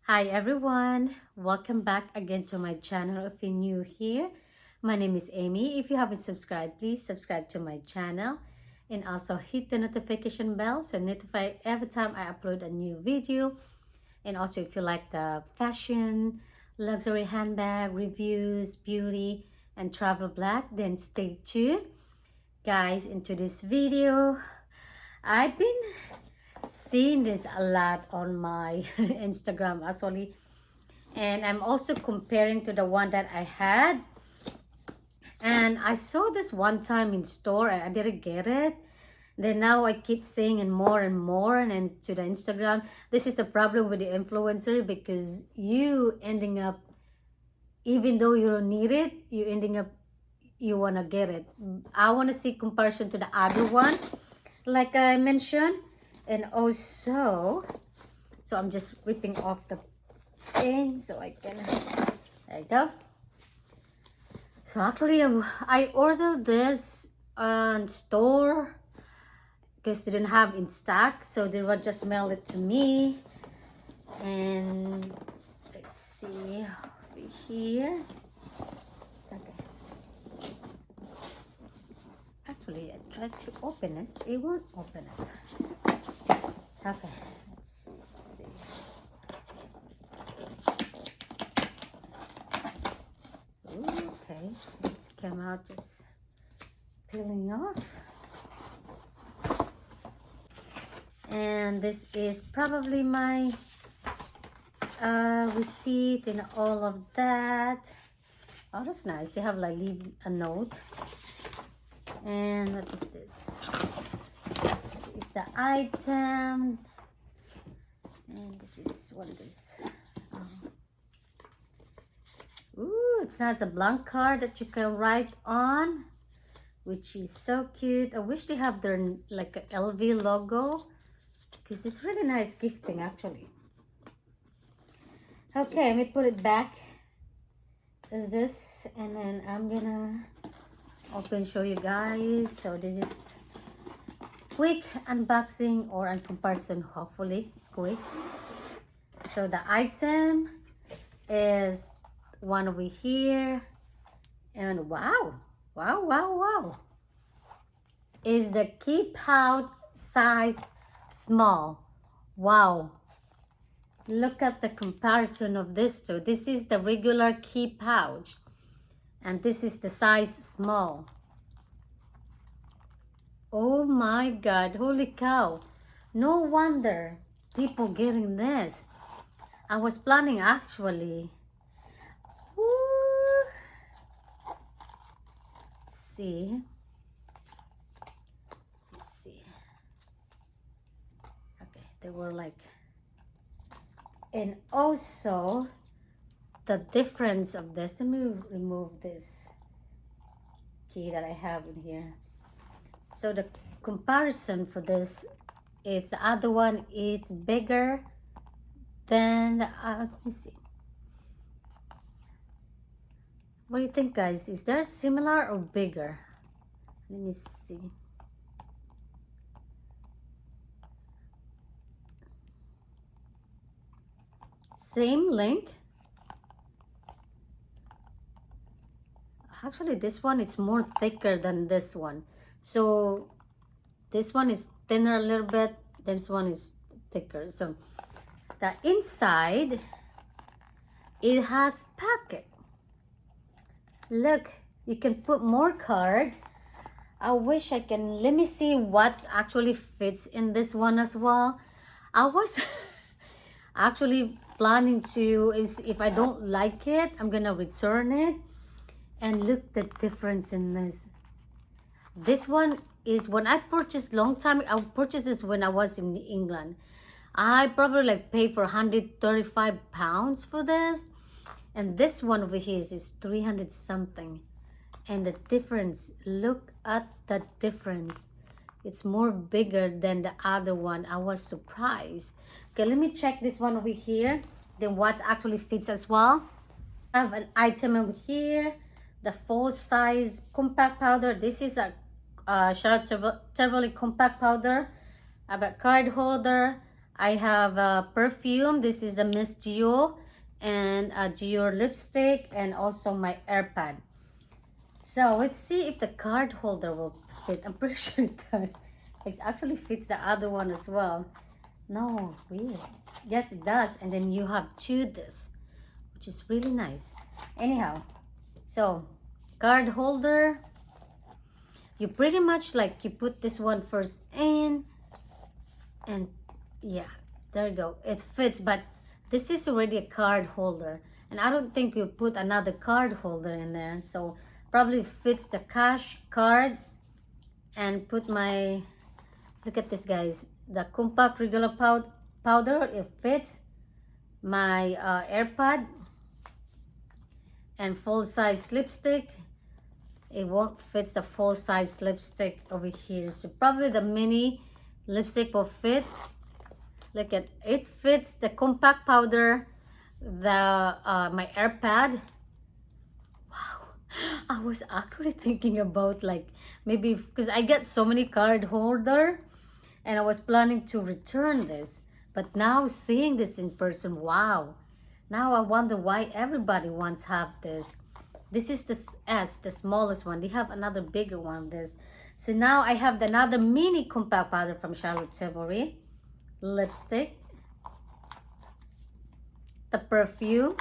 Hi everyone, welcome back again to my channel. If you're new here, my name is Amy. If you haven't subscribed, please subscribe to my channel and also hit the notification bell so notify every time I upload a new video. And also if you like the fashion, luxury handbag, reviews, beauty, and travel blog, then stay tuned. Guys, into this video, I've been seeing this a lot on my Instagram actually, and I'm also comparing to the one that I had, and I saw this one time in store and I didn't get it. Then now I keep seeing it more and more and to the Instagram. This is the problem with the influencer, because you ending up, even though you don't need it, you ending up, you want to get it. I want to see comparison to the other one like I mentioned. And also, so I'm just ripping off the thing so I can, there you go. So actually I ordered this on store because they didn't have in stock, so they will just mail it to me. And let's see over here. Okay, actually I tried to open this, it won't open it. Okay, let's see. Okay, it's come out just peeling off. And this is probably my receipt and all of that. Oh, that's nice. You have like leave a note. And what is this? This is the item. And this is what it is. Ooh, it's nice, a blank card that you can write on, which is so cute. I wish they have their like a LV logo, because it's really nice gifting actually. Okay, let me put it back as this, and then I'm gonna open show you guys. So this is quick unboxing or a comparison, hopefully it's quick. So the item is one over here, and wow, is the key pouch size small. Wow, look at the comparison of this two. This is the regular key pouch and this is the size small. Oh my god, holy cow, no wonder people getting this. I was planning actually. Ooh. Let's see. Okay, they were like, and also the difference of this. Let me remove this key that I have in here. So the comparison for this is the other one, it's bigger than the, let me see. What do you think, guys? Is there similar or bigger? Let me see. Same length. Actually, this one is more thicker than this one. So this one is thinner a little bit. This one is thicker. So the inside, it has pocket. Look, you can put more card. I wish I can, let me see what actually fits in this one as well. I was actually planning to, is if I don't like it, I'm gonna return it. And look the difference in this. This one is, when I purchased long time, I purchased this when I was in England. I probably like pay for 135 pounds for this. And this one over here is 300 something. And the difference, look at the difference. It's more bigger than the other one. I was surprised. Okay, let me check this one over here. Then what actually fits as well. I have an item over here. The full size compact powder. This is a Charlotte Tilbury compact powder. I have a card holder, I have a perfume. This is a Miss Gio and a Gio lipstick, and also my AirPod. So let's see if the card holder will fit. I'm pretty sure it does. It actually fits the other one as well. No, weird. Yes, it does. And then you have this, which is really nice. Anyhow, so card holder. You pretty much like you put this one first in, and yeah, there you go. It fits, but this is already a card holder, and I don't think you put another card holder in there, so probably fits the cash card. And put my, look at this guys, the compact regular powder. It fits my AirPod and full-size lipstick. It won't fit the full-size lipstick over here, so probably the mini lipstick will fit. Look at it, fits the compact powder, the my AirPod. Wow, I was actually thinking about like maybe because I get so many card holder, and I was planning to return this, but now seeing this in person, wow, now I wonder why everybody wants have this. This is the S, the smallest one. They have another bigger one of this. So now I have another mini compact powder from Charlotte Tilbury. Lipstick. The perfume.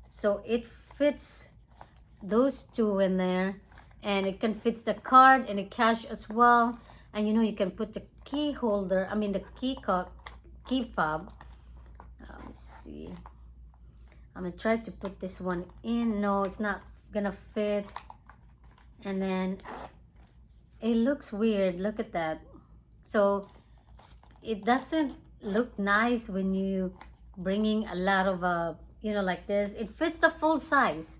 So it fits those two in there. And it can fit the card and the cash as well. And you know, you can put the key holder, I mean the key fob. Let's see. I'm gonna try to put this one in. No, it's not gonna fit. And then it looks weird. Look at that. So it doesn't look nice when you bringing a lot of you know, like this. It fits the full size.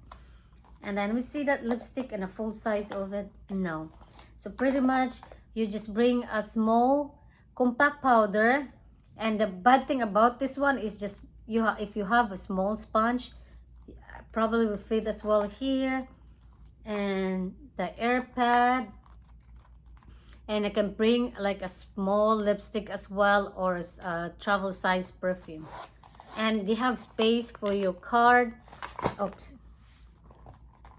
And then we see that lipstick and a full size of it. No. So pretty much you just bring a small compact powder. And the bad thing about this one is just if you have a small sponge, probably will fit as well here. And the AirPod, and I can bring like a small lipstick as well, or a travel size perfume. And they have space for your card. Oops.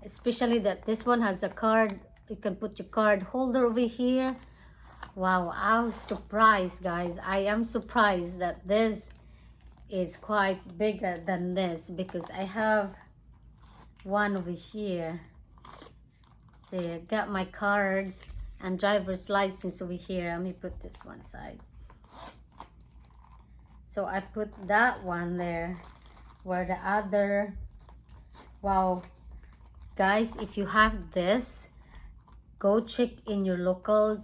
Especially that this one has a card, you can put your card holder over here. Wow, I was surprised, guys. I am surprised that this is quite bigger than this, because I have one over here. See, I got my cards and driver's license over here. Let me put this one side. So I put that one there, where the other, wow, guys, if you have this, go check in your local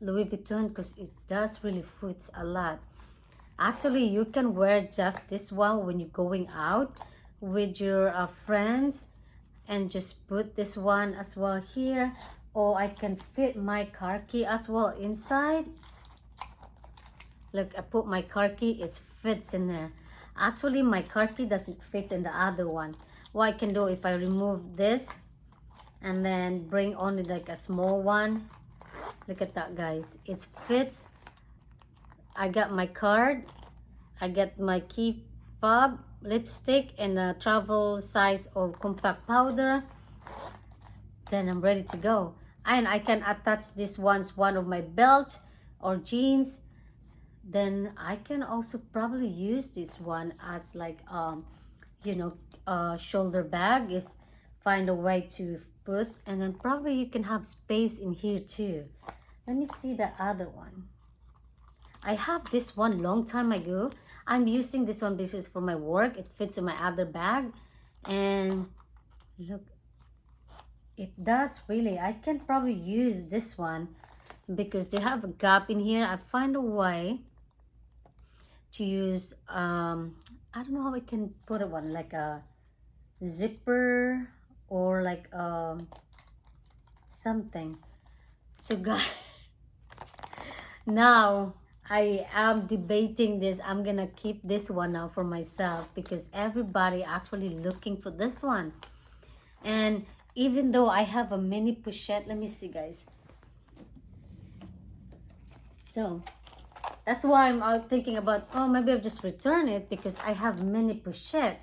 Louis Vuitton, because it does really fits a lot. Actually, you can wear just this one when you're going out with your friends, and just put this one as well here. Or I can fit my car key as well inside. Look, I put my car key, it fits in there. Actually, my car key doesn't fit in the other one. What I can do, if I remove this and then bring only like a small one, look at that, guys, it fits. I got my card, I get my key fob, lipstick, and a travel size of compact powder. Then I'm ready to go. And I can attach this one of my belt or jeans. Then I can also probably use this one as like you know, shoulder bag, if find a way to put. And then probably you can have space in here too. Let me see the other one. I have this one long time ago. I'm using this one because for my work, it fits in my other bag. And look, it does really. I can probably use this one because they have a gap in here. I find a way to use I don't know how I can put it one, like a zipper or like something. So guys, now I am debating this. I'm gonna keep this one now for myself because everybody actually looking for this one. And even though I have a mini pochette, let me see, guys. So That's why I'm thinking about, oh, maybe I'll just return it because I have many pochette.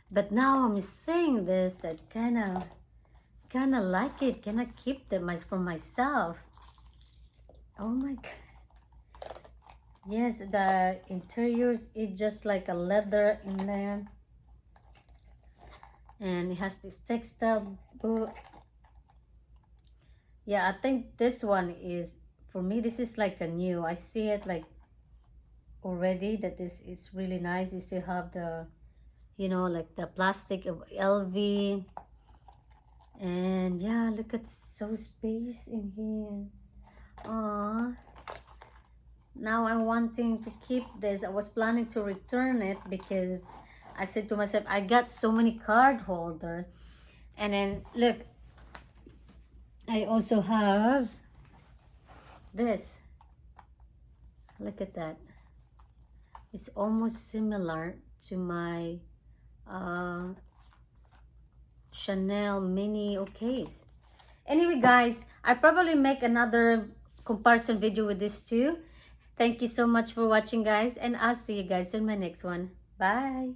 But now I'm saying this that kind of like it. Can I keep them for myself? Oh my god. Yes, the interiors is just like a leather in there. And it has this textile book. Yeah, I think this one is, for me, this is like a new. I see it like already that this is really nice. You still have the, like the plastic of LV. And yeah, look at so space in here. Aww. Now I'm wanting to keep this. I was planning to return it because I said to myself, I got so many card holder. And then look, I also have this. Look at that. It's almost similar to my Chanel mini case. Anyway, guys, I probably make another comparison video with this too. Thank you so much for watching, guys, and I'll see you guys in my next one. Bye.